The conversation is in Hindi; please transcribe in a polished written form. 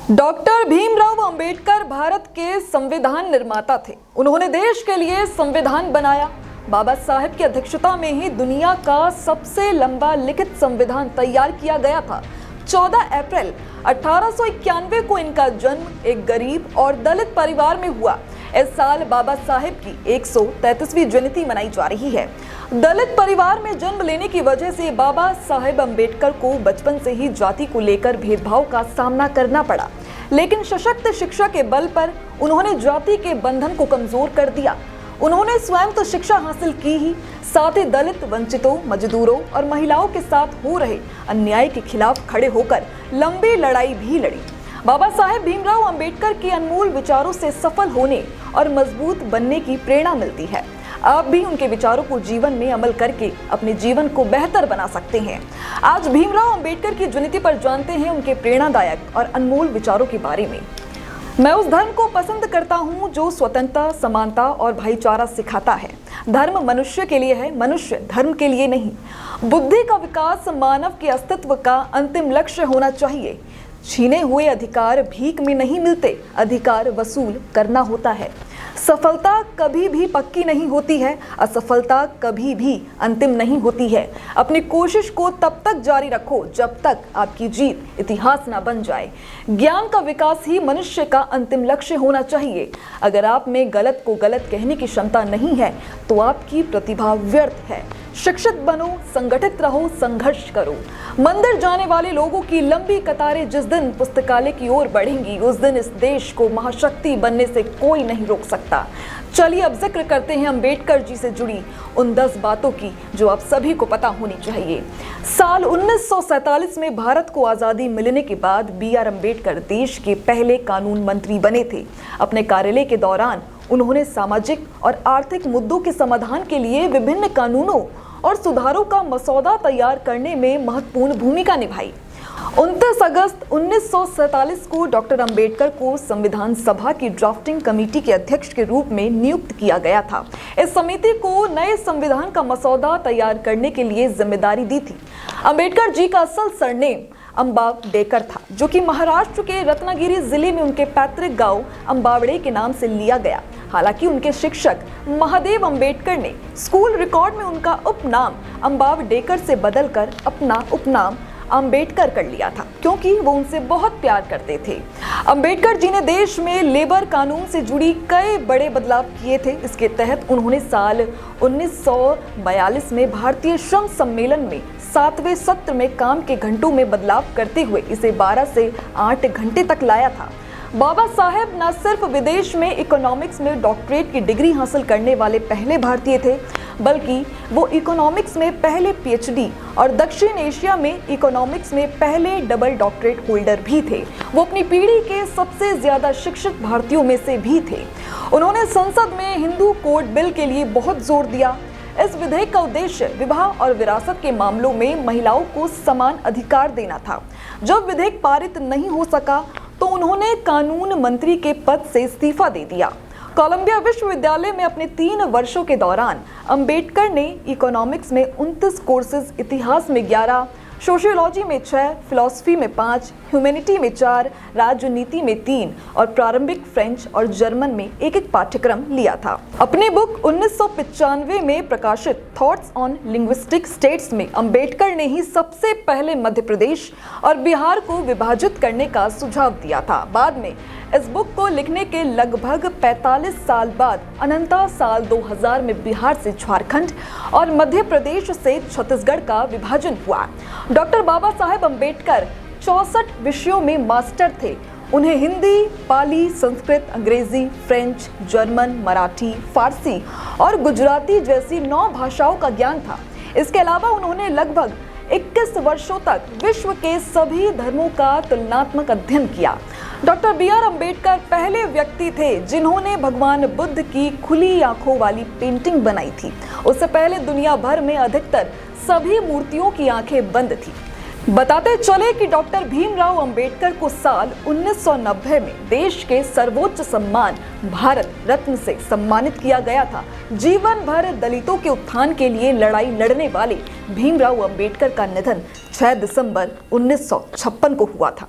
डॉक्टर भीमराव अंबेडकर भारत के संविधान निर्माता थे। उन्होंने देश के लिए संविधान बनाया। बाबा साहेब की अध्यक्षता में ही दुनिया का सबसे लंबा लिखित संविधान तैयार किया गया था। 14 अप्रैल 1891 को इनका जन्म एक गरीब और दलित परिवार में हुआ। इस साल बाबा साहेब की 133वीं जयंती मनाई जा रही है। दलित परिवार में जन्म लेने की वजह से बाबा साहेब अंबेडकर को बचपन से ही जाति को लेकर भेदभाव का सामना करना पड़ा, लेकिन सशक्त शिक्षा के बल पर उन्होंने जाति के बंधन को कमजोर कर दिया। उन्होंने स्वयं तो शिक्षा हासिल की ही, साथ ही दलित, वंचितों, मजदूरों और महिलाओं के साथ हो रहे अन्याय के खिलाफ खड़े होकर लंबी लड़ाई भी लड़ी। बाबा साहेब भीमराव अंबेडकर के अनमोल विचारों से सफल होने और मजबूत बनने की प्रेरणा मिलती है। आप भी उनके विचारों को जीवन में अमल करके अपने जीवन को बेहतर बना सकते हैं। आज भीमराव अंबेडकर की जयंती पर जानते हैं उनके प्रेरणादायक और अनमोल विचारों के बारे में। मैं उस धर्म को पसंद करता हूँ जो स्वतंत्रता, समानता और भाईचारा सिखाता है। धर्म मनुष्य के लिए है, मनुष्य धर्म के लिए नहीं। बुद्धि का विकास मानव के अस्तित्व का अंतिम लक्ष्य होना चाहिए। छीने हुए अधिकार भीख में नहीं मिलते, अधिकार वसूल करना होता है। सफलता कभी भी पक्की नहीं होती है, असफलता कभी भी अंतिम नहीं होती है। अपनी कोशिश को तब तक जारी रखो जब तक आपकी जीत इतिहास ना बन जाए। ज्ञान का विकास ही मनुष्य का अंतिम लक्ष्य होना चाहिए। अगर आप में गलत को गलत कहने की क्षमता नहीं है तो आपकी प्रतिभा व्यर्थ है। शिक्षित बनो, संगठित रहो, संघर्ष करो। मंदिर जाने वाले लोगों की लंबी कतारें जिस दिन पुस्तकालय की ओर बढ़ेंगी, उस दिन इस देश को महाशक्ति बनने से कोई नहीं रोक सकता। चलिए अब जिक्र करते हैं अंबेडकर जी से जुड़ी उन 10 बातों की जो आप सभी को पता होनी चाहिए। साल 1947 में भारत को आज़ादी मिलने के बाद BR अंबेडकर देश के पहले कानून मंत्री बने थे। अपने कार्यालय के दौरान उन्होंने सामाजिक और आर्थिक मुद्दों के समाधान के लिए विभिन्न कानूनों और सुधारों का मसौदा तैयार करने में महत्वपूर्ण भूमिका निभाई। 29 अगस्त 1947 को डॉक्टर अंबेडकर को संविधान सभा की ड्राफ्टिंग कमेटी के अध्यक्ष के रूप में नियुक्त किया गया था। इस समिति को नए संविधान का मसौदा तैयार करने के लिए जिम्मेदारी दी थी। अंबेडकर जी का असल सरनेम अंबावडेकर था, जो कि महाराष्ट्र के रत्नागिरी जिले में उनके पैतृक गांव अंबावड़े के नाम से लिया गया। हालांकि उनके शिक्षक महादेव अंबेडकर ने स्कूल रिकॉर्ड में उनका उपनाम अंबावडेकर से बदलकर अपना उपनाम अंबेडकर कर लिया था, क्योंकि वो उनसे बहुत प्यार करते थे। अंबेडकर जी ने देश में लेबर कानून से जुड़ी कई बड़े बदलाव किए थे। इसके तहत उन्होंने साल 1942 में भारतीय श्रम सम्मेलन में 7वें सत्र में काम के घंटों में बदलाव करते हुए इसे 12 से 8 घंटे तक लाया था। बाबा साहेब न सिर्फ विदेश में इकोनॉमिक्स में डॉक्टरेट की डिग्री हासिल करने वाले पहले भारतीय थे, बल्कि वो इकोनॉमिक्स में पहले PhD और दक्षिण एशिया में इकोनॉमिक्स में पहले डबल डॉक्टरेट होल्डर भी थे। वो अपनी पीढ़ी के सबसे ज्यादा शिक्षित भारतीयों में से भी थे। उन्होंने संसद में हिंदू कोड बिल के लिए बहुत जोर दिया। इस विधेयक का उद्देश्य विवाह और विरासत के मामलों में महिलाओं को समान अधिकार देना था। जब विधेयक पारित नहीं हो सका तो उन्होंने कानून मंत्री के पद से इस्तीफा दे दिया। कोलंबिया विश्वविद्यालय में अपने 3 वर्षों के दौरान अंबेडकर ने इकोनॉमिक्स में 29 कोर्सेज, इतिहास में 11, सोशियोलॉजी में 6, फिलॉसफी में 5, ह्यूमैनिटी में 4, राजनीति में 3 और प्रारंभिक फ्रेंच और जर्मन में एक पाठ्यक्रम लिया था। अपनी बुक 1995 में प्रकाशित थॉट्स ऑन लिंग्विस्टिक स्टेट्स में अंबेडकर ने ही सबसे पहले मध्य प्रदेश और बिहार को विभाजित करने का सुझाव दिया था। बाद में इस बुक को लिखने के लगभग 45 साल बाद अनंता साल 2000 में बिहार से झारखंड और मध्य प्रदेश से छत्तीसगढ़ का विभाजन हुआ। डॉक्टर बाबा साहेब अंबेडकर 64 विषयों में मास्टर थे। उन्हें हिंदी, पाली, संस्कृत, अंग्रेजी, फ्रेंच, जर्मन, मराठी, फारसी और गुजराती जैसी 9 भाषाओं का ज्ञान था। इसके अलावा उन्होंने लगभग 21 वर्षों तक विश्व के सभी धर्मों का तुलनात्मक अध्ययन किया। डॉक्टर BR अंबेडकर पहले व्यक्ति थे जिन्होंने भगवान बुद्ध की खुली आंखों वाली पेंटिंग बनाई थी। उससे पहले दुनिया भर में अधिकतर सभी मूर्तियों की आंखें बंद थी। बताते चले कि डॉक्टर भीमराव अंबेडकर को साल 1990 में देश के सर्वोच्च सम्मान भारत रत्न से सम्मानित किया गया था। जीवन भर दलितों के उत्थान के लिए लड़ाई लड़ने वाले भीमराव अंबेडकर का निधन 6 दिसंबर 1956 को हुआ था।